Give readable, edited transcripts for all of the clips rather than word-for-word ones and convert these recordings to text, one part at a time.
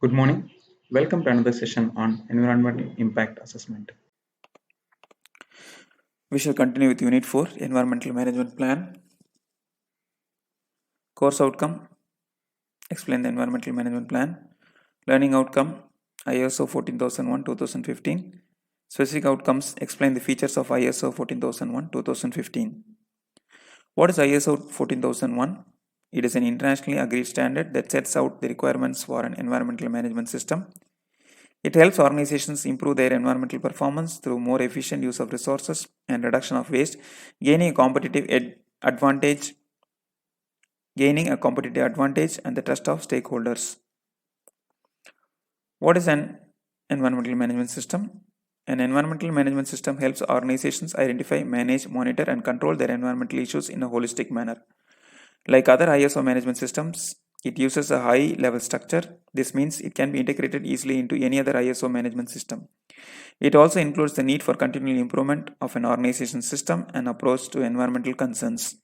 Good morning. Welcome to another session on environmental impact assessment. We shall continue with Unit 4, Environmental Management Plan. Course outcome, explain the Environmental Management Plan. Learning outcome, ISO 14001 2015. Specific outcomes, explain the features of ISO 14001 2015. What is ISO 14001? It is an internationally agreed standard that sets out the requirements for an environmental management system. It helps organizations improve their environmental performance through more efficient use of resources and reduction of waste, gaining a competitive advantage and the trust of stakeholders. What is an environmental management system? An environmental management system helps organizations identify, manage, monitor, and control their environmental issues in a holistic manner. Like other ISO management systems, it uses a high level structure. This means it can be integrated easily into any other ISO management system. It also includes the need for continual improvement of an organization's system and approach to environmental concerns.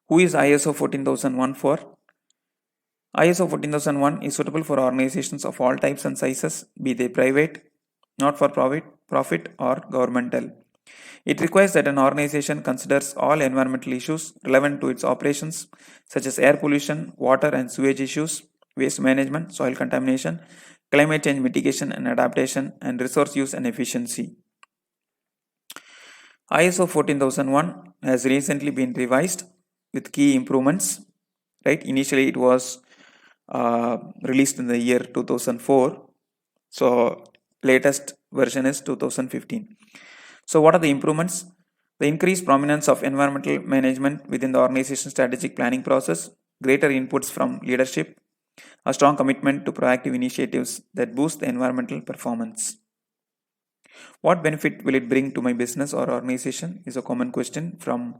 Who is ISO 14001 for? ISO 14001 is suitable for organizations of all types and sizes, be they private, not for profit, or governmental. It requires that an organization considers all environmental issues relevant to its operations, such as air pollution, water and sewage issues, waste management, soil contamination, climate change mitigation and adaptation, and resource use and efficiency. ISO 14001 has recently been revised with key improvements. Right, initially it was released in the year 2004, so latest version is 2015. So what are the improvements? The increased prominence of environmental management within the organization's strategic planning process, greater inputs from leadership, a strong commitment to proactive initiatives that boost the environmental performance. What benefit will it bring to my business or organization is a common question from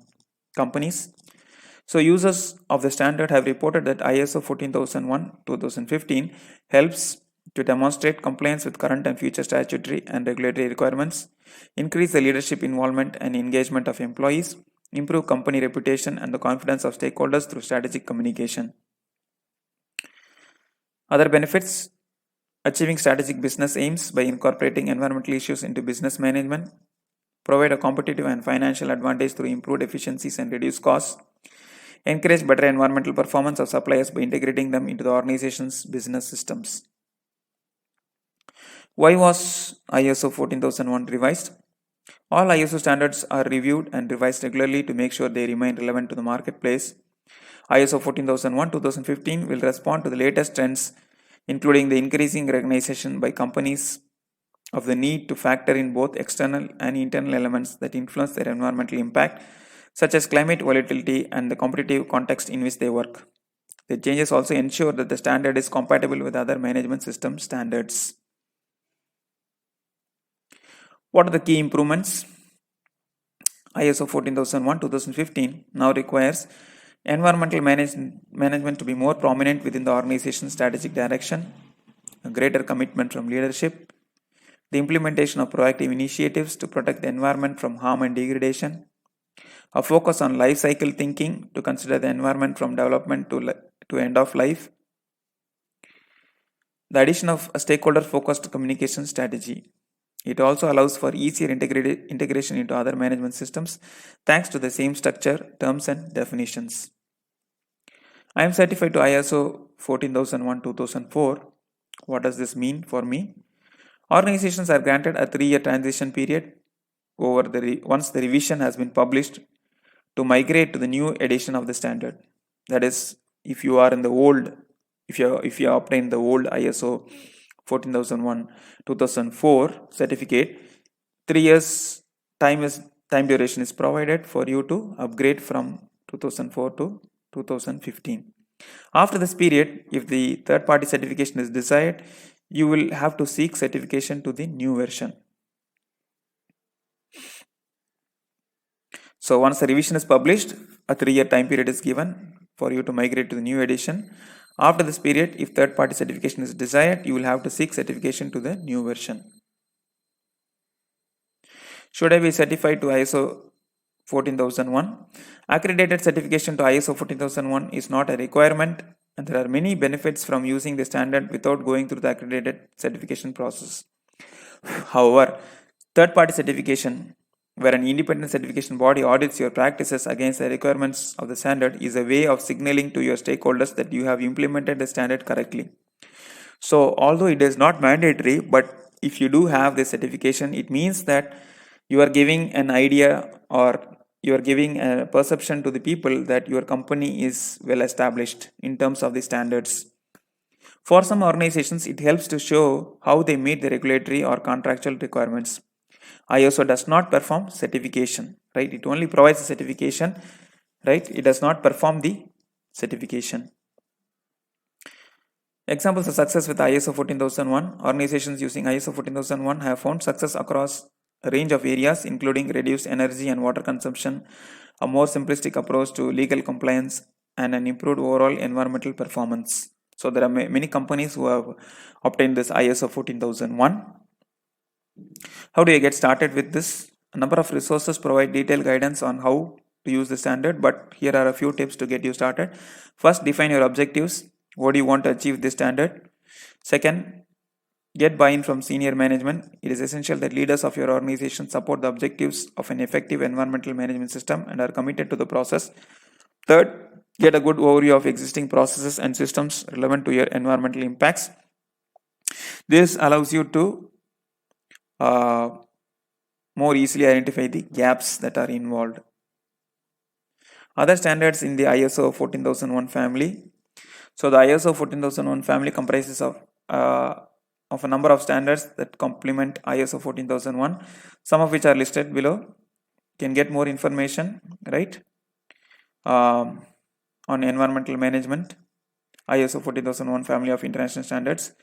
companies. So users of the standard have reported that ISO 14001 2015 helps to demonstrate compliance with current and future statutory and regulatory requirements, increase the leadership involvement and engagement of employees, improve company reputation and the confidence of stakeholders through strategic communication. Other benefits: achieving strategic business aims by incorporating environmental issues into business management, provide a competitive and financial advantage through improved efficiencies and reduced costs, encourage better environmental performance of suppliers by integrating them into the organization's business systems. Why was ISO 14001 revised? All ISO standards are reviewed and revised regularly to make sure they remain relevant to the marketplace. ISO 14001 2015 will respond to the latest trends, including the increasing recognition by companies of the need to factor in both external and internal elements that influence their environmental impact, such as climate volatility and the competitive context in which they work. The changes also ensure that the standard is compatible with other management system standards. What are the key improvements? ISO 14001 2015 now requires environmental management to be more prominent within the organization's strategic direction, a greater commitment from leadership, the implementation of proactive initiatives to protect the environment from harm and degradation, a focus on life cycle thinking to consider the environment from development to end of life, the addition of a stakeholder focused communication strategy. It also allows for easier integration into other management systems thanks to the same structure, terms, and definitions. I am certified to ISO 14001 2004. What does this mean for me? Organizations are granted a 3-year transition period once the revision has been published to migrate to the new edition of the standard. That is, if you are in the old, if you obtain the old ISO 14001 2004 certificate, 3 years time duration is provided for you to upgrade from 2004 to 2015. After this period, if the third party certification is desired, you will have to seek certification to the new version. So once the revision is published, a 3-year time period is given for you to migrate to the new edition. After this period, if third party certification is desired, you will have to seek certification to the new version. Should I be certified to ISO 14001? Accredited certification to ISO 14001 is not a requirement and there are many benefits from using the standard without going through the accredited certification process. However, third party certification, where an independent certification body audits your practices against the requirements of the standard, is a way of signaling to your stakeholders that you have implemented the standard correctly. So, although it is not mandatory, but if you do have this certification, it means that you are giving an idea, or you are giving a perception to the people that your company is well established in terms of the standards. For some organizations, it helps to show how they meet the regulatory or contractual requirements. ISO does not perform certification, right? It only provides the certification, right? It does not perform the certification. Examples of success with ISO 14001. Organizations using ISO 14001 have found success across a range of areas, including reduced energy and water consumption, a more simplistic approach to legal compliance, and an improved overall environmental performance. So, there are many companies who have obtained this ISO 14001. How do you get started with this? A number of resources provide detailed guidance on how to use the standard, but here are a few tips to get you started. First, define your objectives. What do you want to achieve this standard? Second, get buy-in from senior management. It is essential that leaders of your organization support the objectives of an effective environmental management system and are committed to the process. Third, get a good overview of existing processes and systems relevant to your environmental impacts. This allows you to uh, more easily identify the gaps that are involved. Other standards in the ISO 14001 family. So the ISO 14001 family comprises uh, of a number of standards that complement ISO 14001, some of which are listed below. You can get more information, right, um, on environmental management, ISO 14001 family of international standards,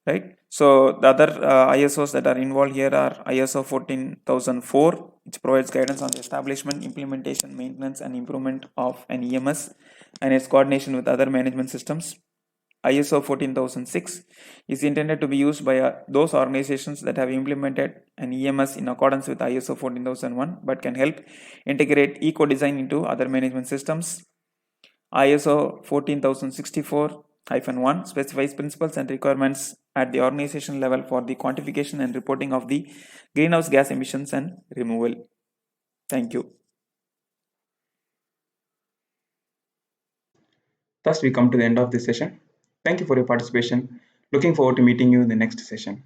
right? So the other ISOs that are involved here are ISO 14004, which provides guidance on the establishment, implementation, maintenance, and improvement of an EMS and its coordination with other management systems. ISO 14006 is intended to be used by those organizations that have implemented an EMS in accordance with ISO 14001 but can help integrate eco-design into other management systems. ISO 14064-1 specifies principles and requirements at the organization level for the quantification and reporting of the greenhouse gas emissions and removal. Thank you. Thus, we come to the end of this session. Thank you for your participation. Looking forward to meeting you in the next session.